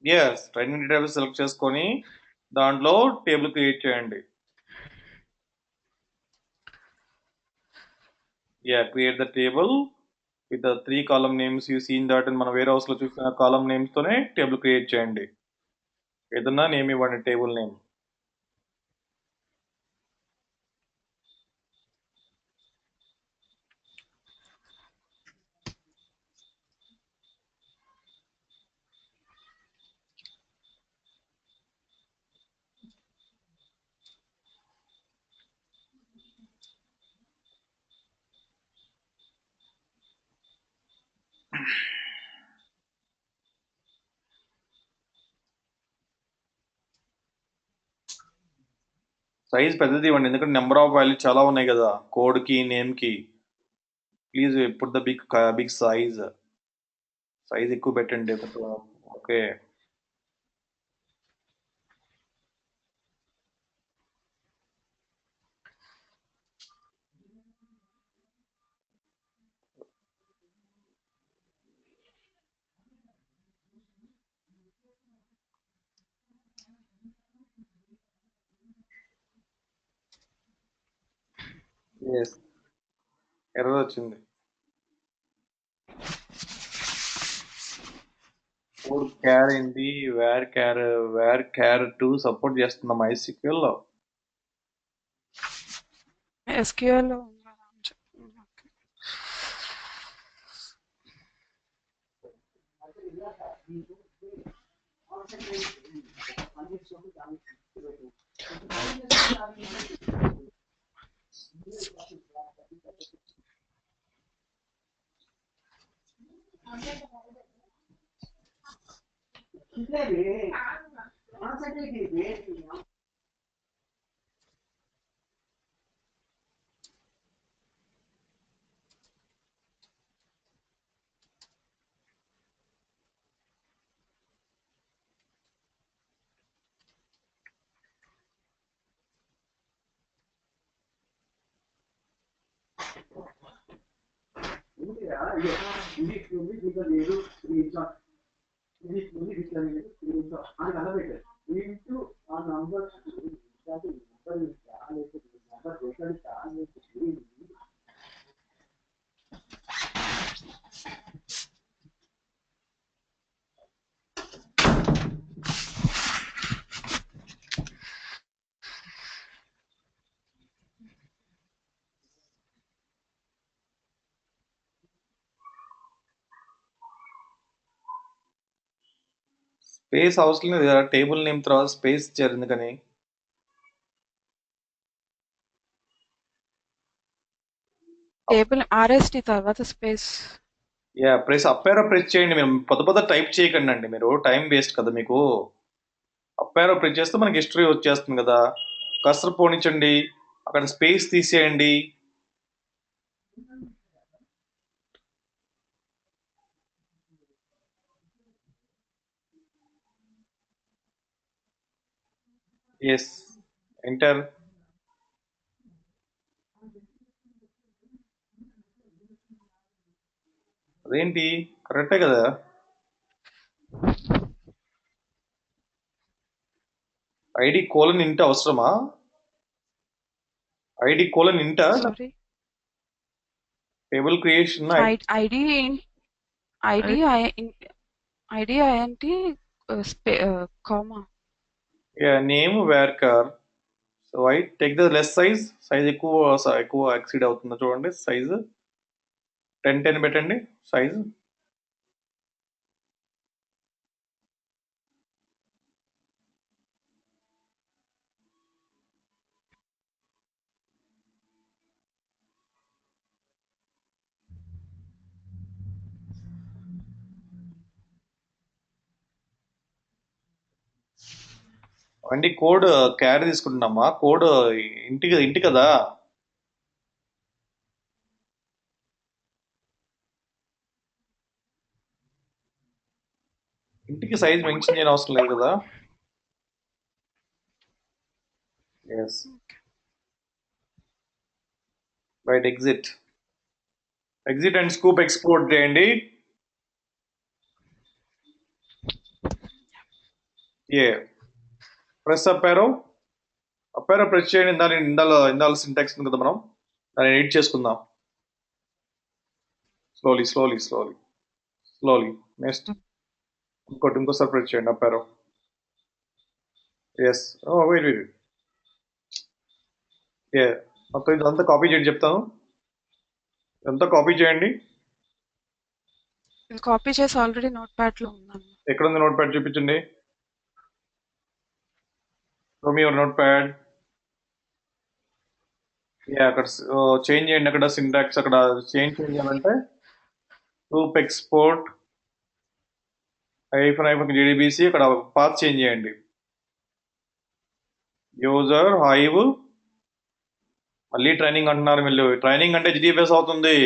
ఎస్, ట్రైనింగ్ డేటాబేస్ సెలెక్ట్ చేసుకొని దాంట్లో టేబుల్ క్రియేట్ చేయండి. Create the table. With the 3 column names you seen that మన వేర్ హౌస్ లో చూసిన కాలమ్ నేమ్స్ తోనే టేబుల్ క్రియేట్ చేయండి. ఏదన్నా నేమ్ ఇవ్వండి, టేబుల్ నేమ్. సైజ్ పెద్దది ఇవ్వండి, ఎందుకంటే నెంబర్ ఆఫ్ వాల్యూ చాలా ఉన్నాయి కదా కోడ్ కి నేమ్ కి. Please put the big size. Size ఎక్కువ పెట్టండి. ఓకే. ఎస్, ఎర్రర్ వచ్చింది. కోడ్ క్యార్ ఏంటి, వేర్ క్యార్ 2 సపోర్ట్ చేస్తుందా MySQL లో? ఎస్క్యూఎల్ లో ఉందా అని చెప్పి. ఓకే. స్పేస్ అవసరం లేదు కదా, టేబుల్ నేమ్ తర్వాత స్పేస్ ఇచ్చారు ఎందుకని? టేబుల్ ఆర్ఎస్టి తర్వాత space. Yeah, up arrow press చేయండి. మీరు పొద్దు టైప్ చేయకండి అండి, మీరు టైం వేస్ట్ కదా మీకు. అప్ ఏరో ప్రెస్ చేస్తే మనకి హిస్టరీ వచ్చేస్తుంది కదా. కర్సర్ పోనించండి, అక్కడ స్పేస్ తీసేయండి. Yes, enter. అదేంటి, కరెక్టే కదా? ఐడి కోలన్ ఇంట అవసరమా? ID colon int sorry, table creation ID ID ID INT comma. Name varchar. So I take the less size ఎక్కువ ఎక్సీడ్ అవుతుందో చూడండి. సైజ్ 10 పెట్టండి సైజ్. అండి కోడ్ క్యారీ తీసుకుంటున్నామా? కోడ్ ఇంటి కదా. ఇంటికి సైజ్ మెన్షన్ చేయని అవసరం లేదు కదా. Yes, right. Exit and Sqoop export చేయండి. ప్రెస్ అప్ ఏరో ప్రెస్ చేయండి. ఇందాల సింటాక్స్ ఉంది కదా, మనం దాన్ని ఎడిట్ చేసుకుందాం. స్లోలీ. నెక్స్ట్ ఇంకో సర్ప్రైజ్ చేయండి అప్పారో. ఎస్. వెయిట్. మొత్తం ఇదంతా కాపీ చేయండి చెప్తాను. ఇదంతా కాపీ చేయండి. ఇది కాపీ చేసి ఆల్రెడీ నోట్ ప్యాడ్ లో ఉందన్న. ఎక్కడ ఉంది నోట్ ప్యాడ్ చూపించండి. Show me your notepad. అక్కడ చేంజ్ చేయండి. అక్కడ సింటాక్స్ అక్కడ చేంజ్ చేయాలంటే గ్రూప్ ఎక్స్పోర్ట్ -JDBC అక్కడ పాత్ చేంజ్ చేయండి. యూజర్ హైవ్ మళ్ళీ ట్రైనింగ్ అంటున్నారు. వీళ్ళు ట్రైనింగ్ అంటే HDFS అవుతుంది.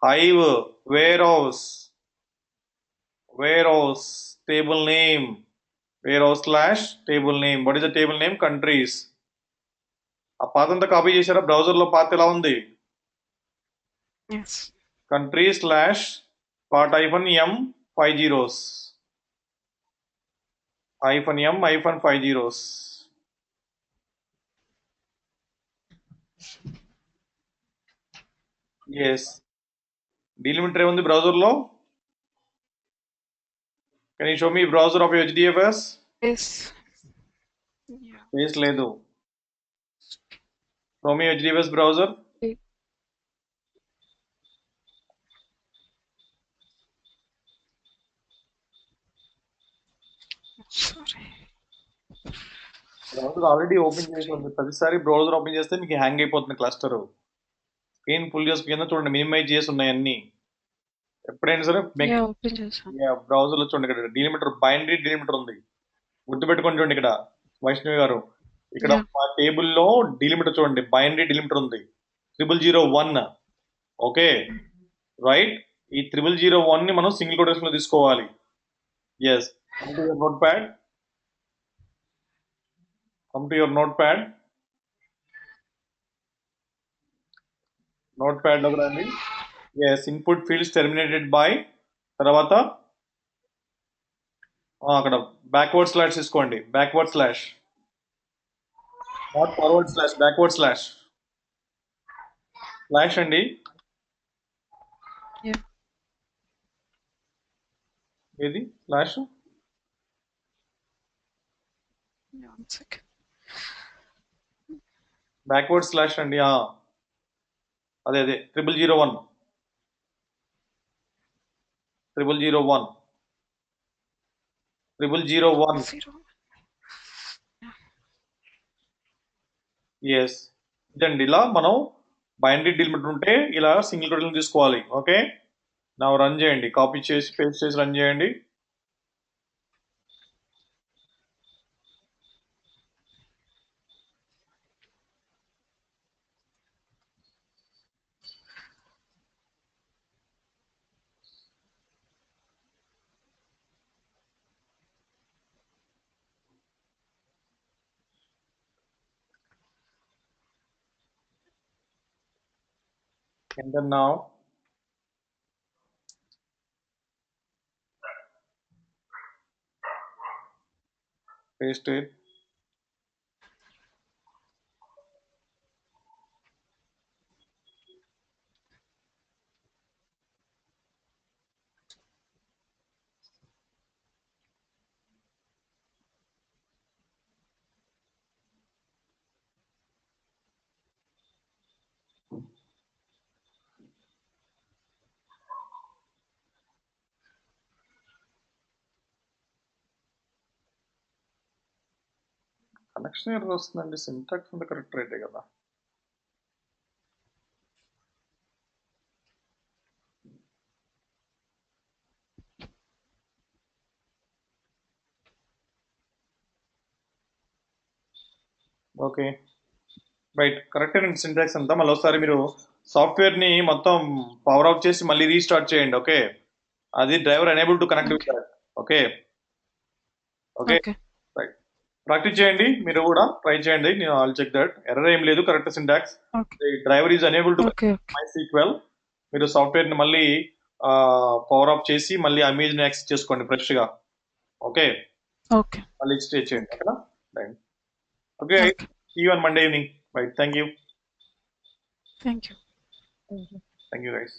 Hive warehouse table name /table name. What is the table name? Countries. ఆ పాత్ అంతా కాపీ చేశారా? బ్రౌజర్ లో పాత్ ఎలా ఉంది? Yes. Countries /part -m 5 zeros -m 5 zeros. Yes. Delimiter ఏముంది బ్రౌజర్ లో? Can you show me browser of HDFS? Yes. Yeah. Space లేదు. Show me HDFS browser. Sorry. Browser already open చేసి ఉంది. ప్రతిసారి బ్రౌజర్ ఓపెన్ చేస్తే మీకు హ్యాంగ్ అయిపోతుంది cluster. Screen full చేసి కింద చూడండి, మినిమైజ్ చేసి ఉన్నాయి అన్ని. ఎప్పుడైనా సరే Yeah, open చేశాను. బ్రౌజర్ లో చూడండి, ఇక్కడ డీలిమిటర్ బైనరీ డీలిమిటర్ ఉంది. గుర్తుపెట్టుకోండి. చూడండి ఇక్కడ వైష్ణవి గారు, ఇక్కడ మా టేబుల్లో డీలిమిటర్ చూడండి, బైనరీ డీలిమిటర్ ఉంది 0001. Okay right. ఈ 0001 ని మనం సింగిల్ కొటేషన్ లో తీసుకోవాలి. Yes. Come to your notepad. Notepad లోకి రండి. Yes. Input fields terminated by, తర్వాత అక్కడ బ్యాక్వర్డ్ స్లాష్ తీసుకోండి. Backward slash, not forward slash, backward slash అండి. Yeah. ఏది slash? Yeah, one second. Backward slash అండి. అదే 0001. 0. ఎస్. ఇదండి. ఇలా మనం బైనరీ డీలిమిటర్ ఉంటే ఇలా సింగిల్ కొటేషన్ తీసుకోవాలి. ఓకే. నా రన్ చేయండి. కాపీ చేసి పేస్ట్ చేసి రన్ చేయండి. Enter now. Paste it. Connection error వస్తుందండి. సింటాక్స్ అంతా కరెక్ట్ రైటే కదా. ఓకే రైట్, కరెక్ట్ అండి సింటాక్స్ అంతా. మళ్ళీ ఒకసారి మీరు సాఫ్ట్వేర్ ని మొత్తం పవర్ ఆఫ్ చేసి మళ్ళీ రీస్టార్ట్ చేయండి. ఓకే. అది driver enable to connect with that. Okay. Okay right. Practice చేయండి. మీరు కూడా ట్రై చేయండి. నేను ఆల్ చెక్ దట్. ఎర్రర్ ఏం లేదు, correct syntax. Driver is enable to MySQL. మీరు సాఫ్ట్వేర్ ని మళ్ళీ పవర్ ఆఫ్ చేసి మళ్ళీ ఇమేజ్ ని యాక్సెస్ చేసుకోండి ఫ్రెష్ గా. ఓకే. మళ్ళీ స్టే చేయండి అక్కడ. Okay. See you on Monday evening. Right. Thank you. Thank you. Thank you. Thank you, guys.